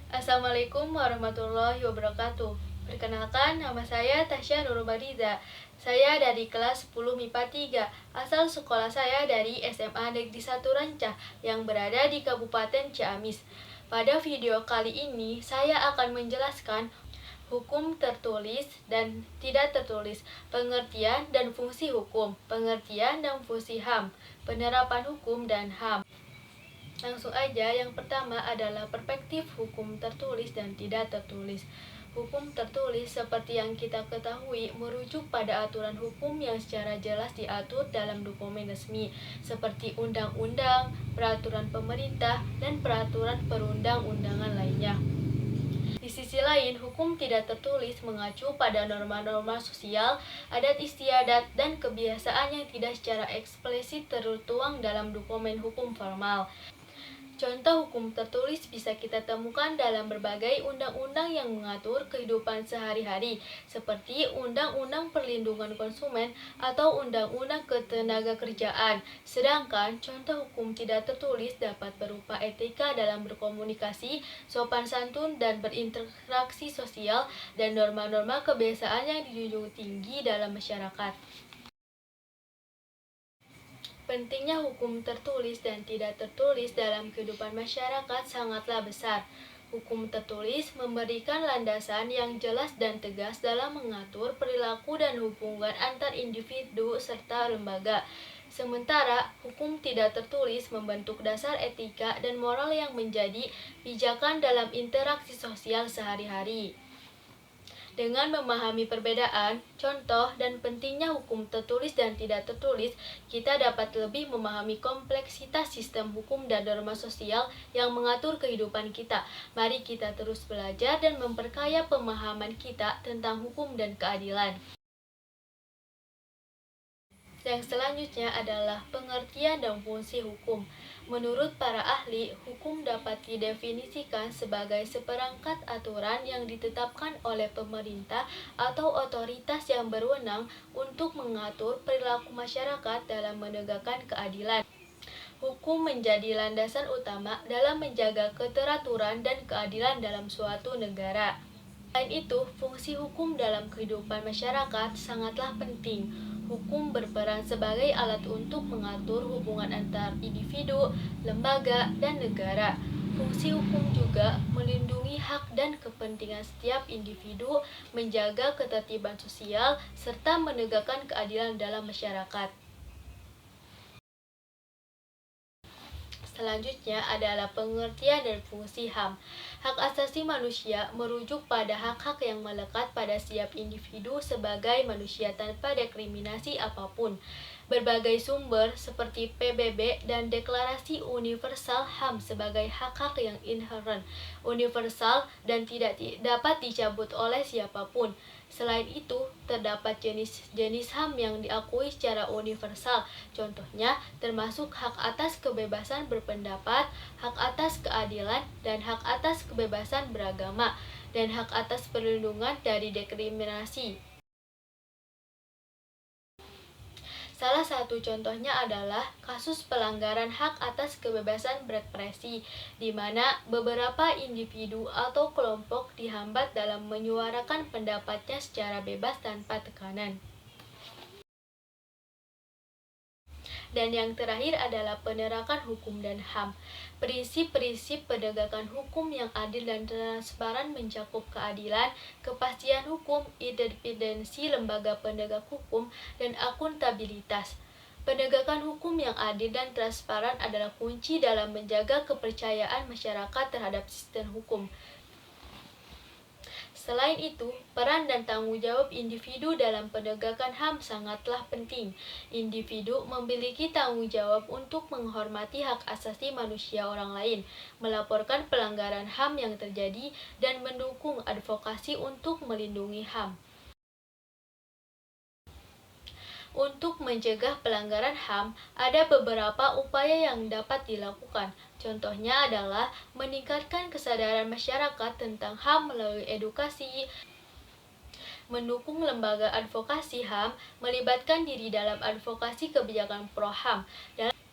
Assalamualaikum warahmatullahi wabarakatuh. Perkenalkan, nama saya Tasya Nurubadiza. Saya dari kelas 10 MIPA 3. Asal sekolah saya dari SMA Negeri 1 Rancah yang berada di Kabupaten Ciamis. Pada video kali ini, saya akan menjelaskan hukum tertulis dan tidak tertulis, pengertian dan fungsi hukum, pengertian dan fungsi HAM, penerapan hukum dan HAM. Langsung aja, yang pertama adalah perspektif hukum tertulis dan tidak tertulis. Hukum tertulis seperti yang kita ketahui merujuk pada aturan hukum yang secara jelas diatur dalam dokumen resmi seperti undang-undang, peraturan pemerintah, dan peraturan perundang-undangan lainnya. Di sisi lain, hukum tidak tertulis mengacu pada norma-norma sosial, adat istiadat, dan kebiasaan yang tidak secara eksplisit tertuang dalam dokumen hukum formal. Contoh hukum tertulis bisa kita temukan dalam berbagai undang-undang yang mengatur kehidupan sehari-hari, seperti Undang-Undang Perlindungan Konsumen atau Undang-Undang Ketenagakerjaan. Sedangkan contoh hukum tidak tertulis dapat berupa etika dalam berkomunikasi, sopan santun dan berinteraksi sosial, dan norma-norma kebiasaan yang dijunjung tinggi dalam masyarakat. Pentingnya hukum tertulis dan tidak tertulis dalam kehidupan masyarakat sangatlah besar. Hukum tertulis memberikan landasan yang jelas dan tegas dalam mengatur perilaku dan hubungan antar individu serta lembaga. Sementara, hukum tidak tertulis membentuk dasar etika dan moral yang menjadi pijakan dalam interaksi sosial sehari-hari. Dengan memahami perbedaan, contoh, dan pentingnya hukum tertulis dan tidak tertulis, kita dapat lebih memahami kompleksitas sistem hukum dan norma sosial yang mengatur kehidupan kita. Mari kita terus belajar dan memperkaya pemahaman kita tentang hukum dan keadilan. Yang selanjutnya adalah pengertian dan fungsi hukum. Menurut para ahli, hukum dapat didefinisikan sebagai seperangkat aturan yang ditetapkan oleh pemerintah atau otoritas yang berwenang untuk mengatur perilaku masyarakat dalam menegakkan keadilan. Hukum menjadi landasan utama dalam menjaga keteraturan dan keadilan dalam suatu negara. Selain itu, fungsi hukum dalam kehidupan masyarakat sangatlah penting. Hukum berperan sebagai alat untuk mengatur hubungan antar individu, lembaga, dan negara. Fungsi hukum juga melindungi hak dan kepentingan setiap individu, menjaga ketertiban sosial, serta menegakkan keadilan dalam masyarakat. Selanjutnya adalah pengertian dan fungsi HAM. Hak asasi manusia merujuk pada hak-hak yang melekat pada setiap individu sebagai manusia tanpa diskriminasi apapun. Berbagai sumber seperti PBB dan Deklarasi Universal HAM sebagai hak-hak yang inheren, universal, dan tidak dapat dicabut oleh siapapun. Selain itu, terdapat jenis-jenis HAM yang diakui secara universal. Contohnya, termasuk hak atas kebebasan berpendapat, hak atas keadilan, dan hak atas kebebasan beragama, dan hak atas perlindungan dari diskriminasi. Salah satu contohnya adalah kasus pelanggaran hak atas kebebasan berekspresi, di mana beberapa individu atau kelompok dihambat dalam menyuarakan pendapatnya secara bebas tanpa tekanan. Dan yang terakhir adalah penerapan hukum dan HAM. Prinsip-prinsip penegakan hukum yang adil dan transparan mencakup keadilan, kepastian hukum, independensi lembaga penegak hukum, dan akuntabilitas. Penegakan hukum yang adil dan transparan adalah kunci dalam menjaga kepercayaan masyarakat terhadap sistem hukum. Selain itu, peran dan tanggung jawab individu dalam penegakan HAM sangatlah penting. Individu memiliki tanggung jawab untuk menghormati hak asasi manusia orang lain, melaporkan pelanggaran HAM yang terjadi, dan mendukung advokasi untuk melindungi HAM. Untuk mencegah pelanggaran HAM, ada beberapa upaya yang dapat dilakukan. Contohnya adalah meningkatkan kesadaran masyarakat tentang HAM melalui edukasi, mendukung lembaga advokasi HAM, melibatkan diri dalam advokasi kebijakan pro-HAM,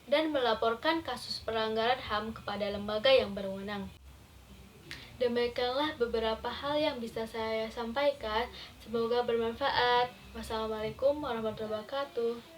dan melaporkan kasus pelanggaran HAM kepada lembaga yang berwenang. Demikianlah beberapa hal yang bisa saya sampaikan. Semoga bermanfaat. Wassalamualaikum warahmatullahi wabarakatuh.